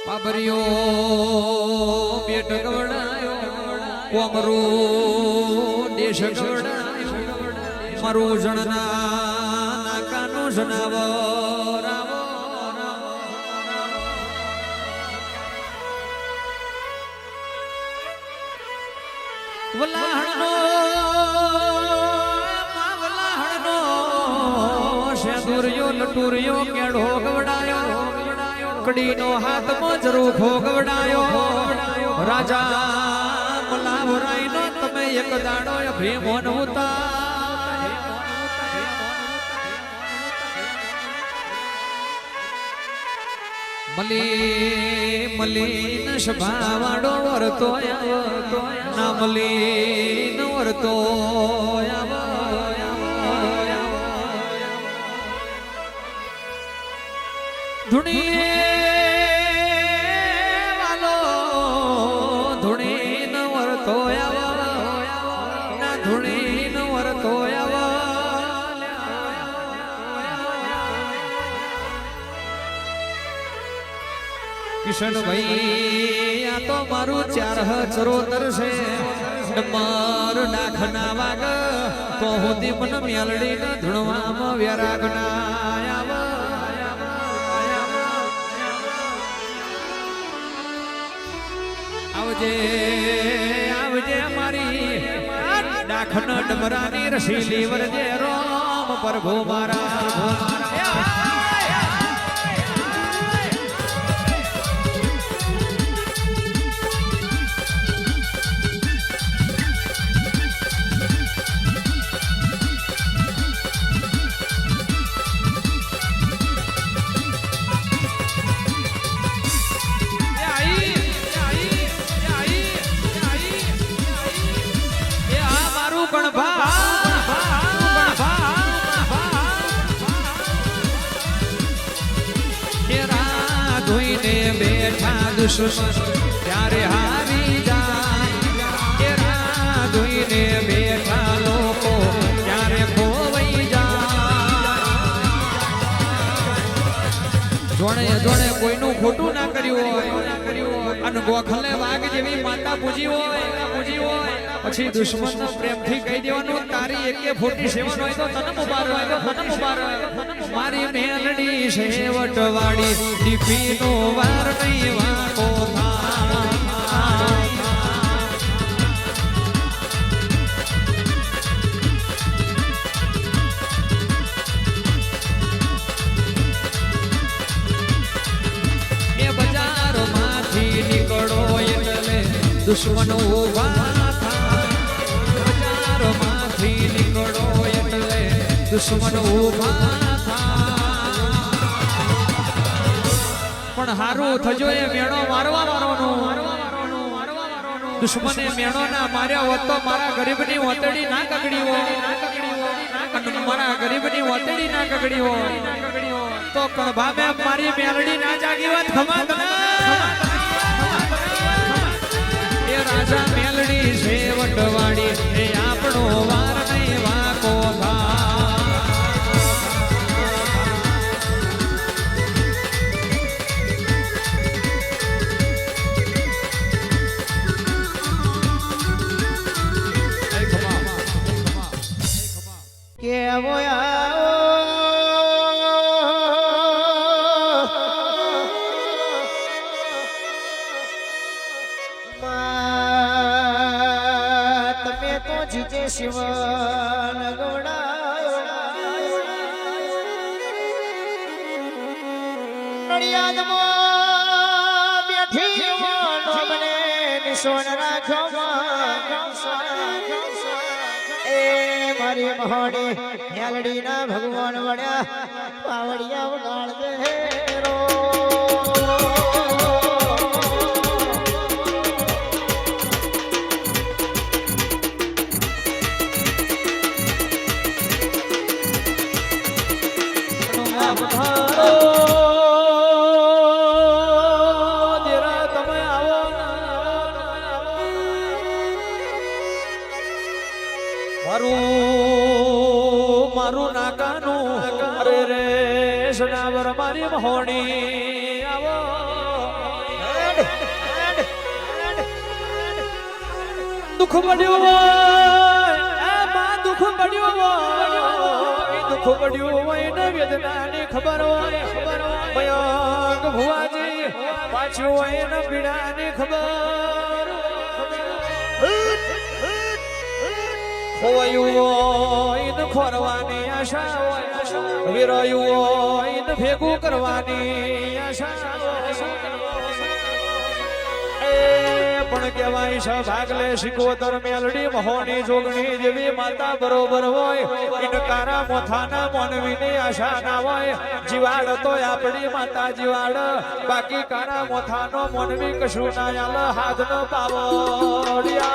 પાબરિયો બેટ ગવડાયો કોમરો દેશ ગવડાયો મારું જણના નાકાનો જનાવર વલાહણનો સેંદુરિયો લટુરિયો કેળો ગવડાયો કડીનો હાથમાં જરૂખો ગવડાયો રાજા મલાવરાઈનો તમે એક દાડો ભીમોન ઉતા મલીન સભાવાડો વરતો ના મલીન વરતો ધૂણી વાલો ધૂણી ન વરતો ના ધૂણી ન વરતો કિશનભાઈ આ તો મારું ચાર ચરોતર છે ડમર ડાખના વાગ તો હોતી મન મેલડી ન ધૂણવામાં વ્યારાગના આવજે આવજે મારી ડાખન ડમરાની રસીલી વરજે રોમ પ્રભુ મારા બેઠા દુશ્મન ત્યારે હારી જાય કેરા ધોઈને બેઠા લોકો ત્યારે ખોવાઈ જાય જોડે જોડે કોઈનું ખોટું ના કર્યું હોય અને ગોખલે વાઘ જેવી માતા પૂજી હોય પછી દુશ્મન પ્રેમથી કહી દેવાનું તારી એકે 47 હોય તો તને મુબારક મારી મેલડી શેવટ વાળી દીપીનો વાર નહીં વાકો એ બજારમાંથી નીકળો એટલે દુશ્મનો ઉભા થાય બજારમાંથી નીકળો એટલે દુશ્મનો ઉભા પણ હારું થજો એ મેણો મારવા વાળોનો દુશ્મને મેણો ના માર્યા હોત તો મારા ગરીબની વતડી ના કગડી હોય મારા ગરીબની વતડી ના કગડી હોય તો કણભા મે મારી મેલડી ના જાગી હોત ખમા એ રાજા મેલડી સેવટ વાળી એ આપણો વાર નહીં વાકો થા કેવો તમે તો જીજે શિવન ગવડાયો નડિયાદમાં બેઠી મને નિશોન રાખ્યો મારી મહોડી હેલડી ના ભગવાન વડ્યા પાવડિયા વગાડ દે રો મારું નાકાનું અરે રે સનાવર મારી મહોણી આવો દુઃખ પડ્યું હોય એમાં દુઃખ પડ્યું હોય દુઃખ પડ્યું હોય ને વેદનાની ખબર હોય મયંક ભુવાજી પાછું હોય ને પીડાની ખબર ખોવાયું હોય ને ખોરવાની આશા હોય વિરોયું હોય ને ભેગું કરવાની આશા પણ કહેવાય છે ભાગલે શીખોતર મેલડી મહોની જોગણી જેવી માતા બરોબર હોય ઇનકારા મોથાના મોનવીની આશા ના હોય જીવાડ તો આપણી માતા જીવાડ બાકી કારા મોથાનો મોનવી કશું ના આલ હાથનો પાવડિયા